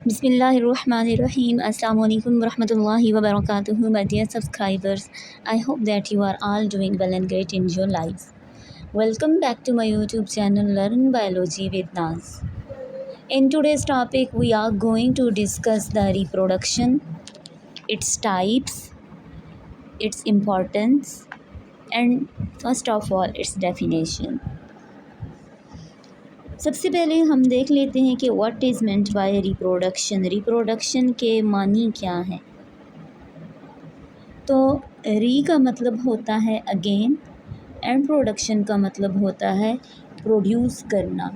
Bismillahirrahmanirrahim. Assalamualaikum warahmatullahi wabarakatuh. My dear subscribers, I hope that you are all doing well and great in your lives. Welcome back to my YouTube channel Learn Biology with Naz. In today's topic, we are going to discuss the reproduction, its types, its importance, and first of all, its definition. सबसे पहले हम देख लेते हैं कि what is meant by reproduction. Reproduction के मानी क्या हैं। तो री का मतलब होता है अगेन एंड प्रोडक्शन का मतलब होता है प्रोड्यूस करना।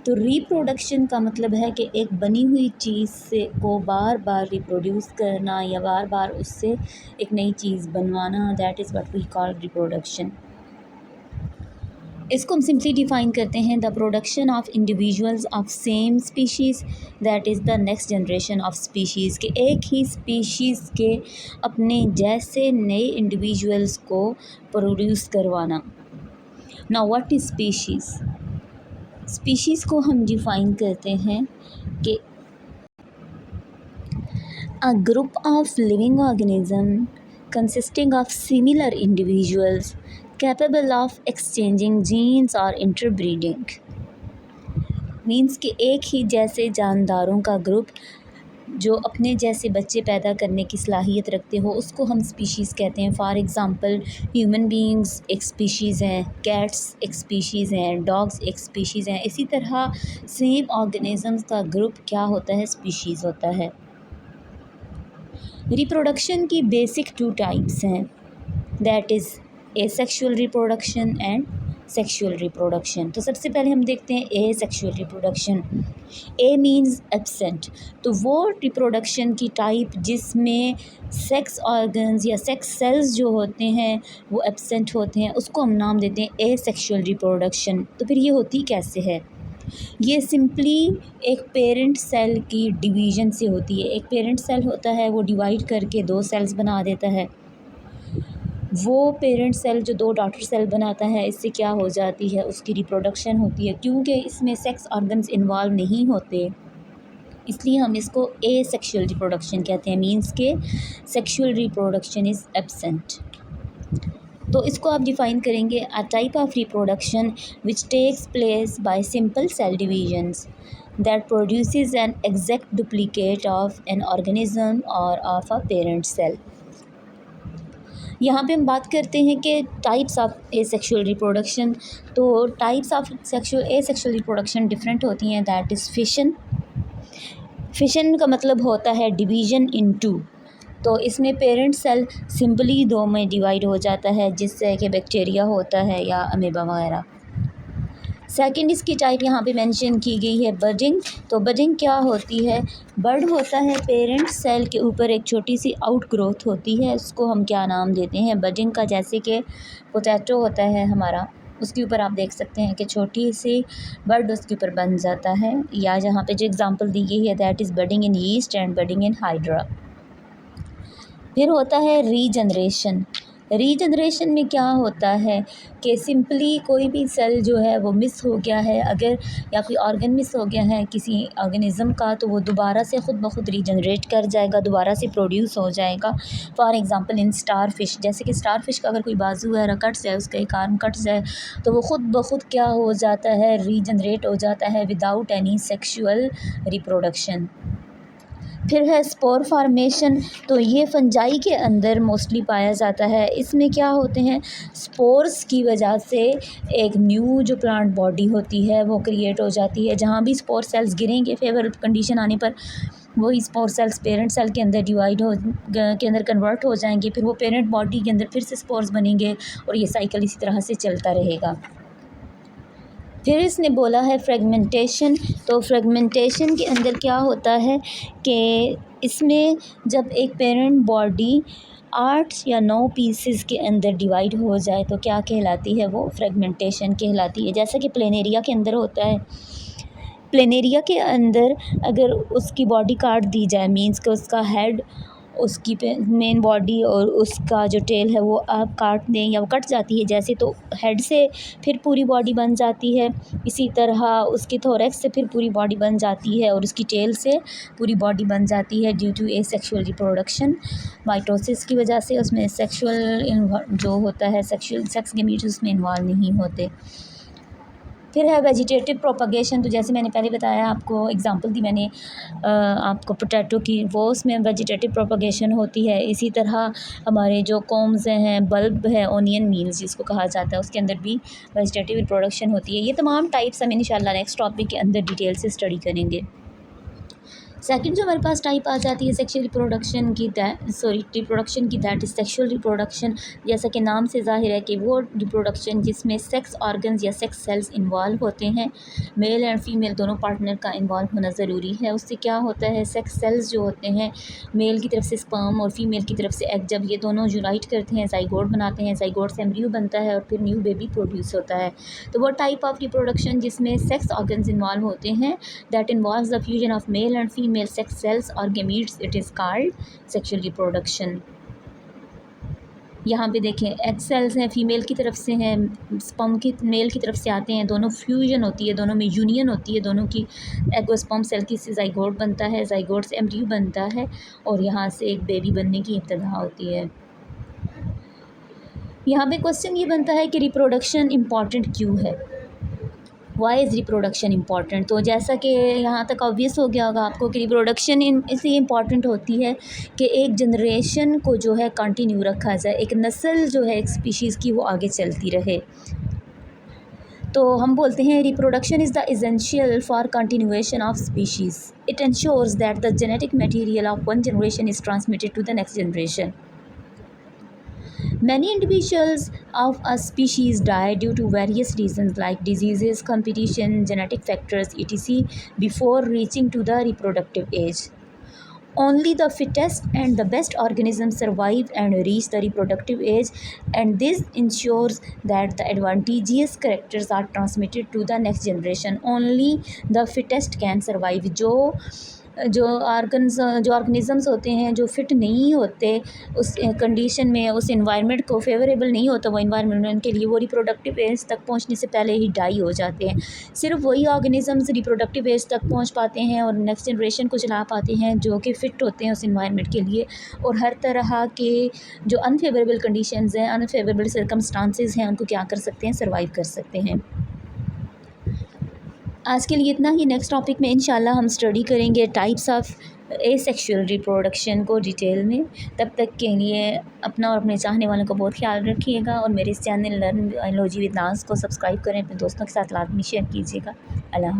तो रिप्रोडक्शन का मतलब है कि एक बनी हुई चीज़ से को बार बार रिप्रोड्यूस करना या बार बार उससे एक नई चीज़ बनवाना, that is what we call reproduction. इसको हम सिंपली डिफ़ाइन करते हैं the production of individuals of same species that is the next generation of species के एक ही स्पीशीज़ के अपने जैसे नए इंडिविजुअल्स को प्रोड्यूस करवाना। Now what is species. Species को हम डिफ़ाइन करते हैं कि a group of living organism consisting of similar individuals capable of exchanging genes or interbreeding। Means कि एक ही जैसे जानदारों का ग्रुप जो अपने जैसे बच्चे पैदा करने की सलाहियत रखते हो उसको हम स्पीशीज़ कहते हैं। फॉर एग्ज़ाम्पल ह्यूमन बीइंग्स एक स्पीशीज़ हैं, कैट्स एक स्पीशीज़ हैं, डॉग्स एक स्पीशीज़ हैं। इसी तरह सेम ऑर्गेनिज़म्स का ग्रुप क्या होता है, स्पीशीज़ होता है। रिप्रोडक्शन की बेसिक टू टाइप्स हैं, that is asexual reproduction and sexual reproduction. तो सबसे पहले हम देखते हैं एसेक्सुअल रिप्रोडक्शन। ए मीन्स एब्सेंट, तो वो रिप्रोडक्शन की टाइप जिसमें सेक्स ऑर्गन्स या सेक्स सेल्स जो होते हैं वो एब्सेंट होते हैं उसको हम नाम देते हैं एसेक्सुअल रिप्रोडक्शन। तो फिर ये होती कैसे है। ये सिंपली एक पेरेंट सेल की डिवीज़न से होती है। एक पेरेंट सेल होता है वो डिवाइड करके दो सेल्स बना देता है। वो पेरेंट सेल जो दो डॉटर सेल बनाता है इससे क्या हो जाती है, उसकी रिप्रोडक्शन होती है। क्योंकि इसमें सेक्स ऑर्गन्स इन्वॉल्व नहीं होते इसलिए हम इसको एसेक्सुअल रिप्रोडक्शन कहते हैं। मीन्स के सेक्सुअल रिप्रोडक्शन इज़ एब्सेंट। तो इसको आप डिफ़ाइन करेंगे a type of reproduction which takes place by simple cell divisions that produces an exact duplicate of an organism और ऑफ अ पेरेंट सेल। यहाँ पे हम बात करते हैं कि टाइप्स ऑफ एसेक्सुअल रिप्रोडक्शन। तो types of asexual reproduction different होती हैं, दैट इज़ फिशन। फिशन का मतलब होता है डिवीज़न इन टू। तो इसमें पेरेंट सेल सिंपली दो में डिवाइड हो जाता है जिससे कि बैक्टीरिया होता है या अमीबा वगैरह। सेकंड इसकी टाइप यहाँ पे मेंशन की गई है बडिंग। तो बडिंग क्या होती है, बर्ड होता है पेरेंट सेल के ऊपर एक छोटी सी आउट ग्रोथ होती है, उसको हम क्या नाम देते हैं, बडिंग का। जैसे कि पोटैटो होता है हमारा, उसके ऊपर आप देख सकते हैं कि छोटी सी बर्ड उसके ऊपर बन जाता है। या जहाँ पे जो एग्जांपल दी गई है that is budding in yeast and budding in hydra. फिर होता है रीजनरेशन। रीजनरेशन में क्या होता है कि सिंपली कोई भी सेल जो है वो मिस हो गया है अगर, या कोई ऑर्गन मिस हो गया है किसी ऑर्गेनिज़म का, तो वो दोबारा से ख़ुद ब खुद रीजनरेट कर जाएगा, दोबारा से प्रोड्यूस हो जाएगा। For example in star fish, जैसे कि स्टार फिश का अगर कोई बाजू वगैरह कट जाए, उसका एक आर्म कट जाए, तो वो ख़ुद ब खुद क्या हो जाता है, रीजनरेट हो जाता है विदाउट एनी सेक्शुअल रिप्रोडक्शन। फिर है स्पोर फार्मेशन। तो ये फंजाई के अंदर मोस्टली पाया जाता है। इसमें क्या होते हैं, स्पोर्स की वजह से एक न्यू जो प्लांट बॉडी होती है वो क्रिएट हो जाती है। जहाँ भी स्पोर सेल्स गिरेंगे फेवरेबल कंडीशन आने पर वही स्पोर सेल्स पेरेंट सेल के अंदर डिवाइड हो के अंदर कन्वर्ट हो जाएंगे। फिर वो पेरेंट बॉडी के अंदर फिर से स्पोर्स बनेंगे और ये साइकिल इसी तरह से चलता रहेगा। फिर इसने बोला है फ्रेगमेंटेशन। तो फ्रेगमेंटेशन के अंदर क्या होता है कि इसमें जब एक पेरेंट बॉडी 8 या 9 पीसेस के अंदर डिवाइड हो जाए तो क्या कहलाती है, वो फ्रेगमेंटेशन कहलाती है। जैसा कि प्लेनेरिया के अंदर होता है। प्लेनेरिया के अंदर अगर उसकी बॉडी काट दी जाए, मींस कि उसका हेड उसकी मेन बॉडी और उसका जो टेल है वो आप काट दें या वो कट जाती है जैसे, तो हेड से फिर पूरी बॉडी बन जाती है। इसी तरह उसकी थोरैक्स से फिर पूरी बॉडी बन जाती है और उसकी टेल से पूरी बॉडी बन जाती है due to asexual reproduction. Mitosis की वजह से उसमें सेक्सुअल जो होता है सेक्सुअल सेक्स गैमीट्स उसमें इन्वॉल्व नहीं होते। फिर है वेजिटेटिव प्रोपगेशन। तो जैसे मैंने पहले बताया आपको, एग्जांपल दी मैंने आपको पोटैटो की, वो उसमें वेजिटेटिव प्रोपगेशन होती है। इसी तरह हमारे जो कॉम्स हैं, बल्ब है, ओनियन मील्स जिसको कहा जाता है, उसके अंदर भी वेजिटेटिव रिप्रोडक्शन होती है। ये तमाम टाइप्स हम इंशाल्लाह नेक्स्ट टॉपिक के अंदर डिटेल से स्टडी करेंगे। सेकंड जो हमारे पास टाइप आ जाती है सेक्सुअल रिप्रोडक्शन की, रिप्रोडक्शन की, दैट इज़ सेक्सुअल रिप्रोडक्शन। जैसा कि नाम से ज़ाहिर है कि वो रिप्रोडक्शन जिसमें सेक्स ऑर्गन्स या सेक्स सेल्स इन्वॉल्व होते हैं। मेल एंड फीमेल दोनों पार्टनर का इन्वॉल्व होना ज़रूरी है। उससे क्या होता है, सेक्स सेल्स जो होते हैं, मेल की तरफ से स्पर्म और फीमेल की तरफ से एग, जब ये दोनों यूनाइट करते हैं ज़ाइगोट बनाते हैं, ज़ाइगोट से एम्ब्रियो बनता है और फिर न्यू बेबी प्रोड्यूस होता है। तो वो टाइप ऑफ रिप्रोडक्शन जिसमें सेक्स ऑर्गन्स इन्वॉल्व होते हैं, that involves the fusion of male and female sex cells or gametes, it is called sexual reproduction। यहाँ पे देखें, एग सेल्स हैं, फीमेल की तरफ से हैं, स्पर्म की मेल की तरफ से आते हैं, दोनों फ्यूजन होती है, दोनों में यूनियन होती है, दोनों की एग और स्पर्म सेल की से ज़ाइगोट बनता है, ज़ाइगोट से एम्ब्रियो बनता है और यहाँ से एक बेबी बनने की इब्तिदा होती है। यहाँ पे क्वेश्चन ये बनता है कि रिप्रोडक्शन इम्पॉर्टेंट क्यों है, वाई इज़ रिप्रोडक्शन इम्पॉर्टेंट। तो जैसा कि यहाँ तक ऑब्वियस हो गया होगा आपको कि रिप्रोडक्शन इसलिए इम्पॉर्टेंट होती है कि एक जनरेशन को जो है कंटिन्यू रखा जाए, एक नस्ल जो है एक स्पीशीज़ की वो आगे चलती रहे। तो हम बोलते हैं reproduction is the essential for continuation of species. It ensures that the genetic material of one generation is transmitted to the next generation. Many individuals of a species die due to various reasons like diseases, competition, genetic factors, etc. before reaching to the reproductive age. Only the fittest and the best organisms survive and reach the reproductive age, and this ensures that the advantageous characters are transmitted to the next generation. Only the fittest can survive। जो organisms होते हैं जो fit नहीं होते उस condition में, उस environment को फेवरेबल नहीं होता वो इन्वायरमेंट उनके लिए, वो रिप्रोडक्टिव एज तक पहुंचने से पहले ही डाई हो जाते हैं। सिर्फ वही ऑर्गेनिज़म्स रिप्रोडक्टिव एज तक पहुंच पाते हैं और नेक्स्ट जनरेशन को चला पाते हैं जो कि फ़िट होते हैं उस इन्वायरमेंट के लिए, और हर तरह के जो अनफेवरेबल कंडीशंस हैं, अनफेवरेबल सर्कमस्टांसेस हैं, उनको क्या कर सकते हैं, सर्वाइव कर सकते हैं। आज के लिए इतना ही। नेक्स्ट टॉपिक में इंशाल्लाह हम स्टडी करेंगे टाइप्स ऑफ एसेक्सुअल रिप्रोडक्शन को डिटेल में। तब तक के लिए अपना और अपने चाहने वालों का बहुत ख्याल रखिएगा और मेरे इस चैनल लर्न बायोलॉजी विद नाज़ को सब्सक्राइब करें, अपने दोस्तों के साथ लाजमी शेयर कीजिएगा। अल्लाह।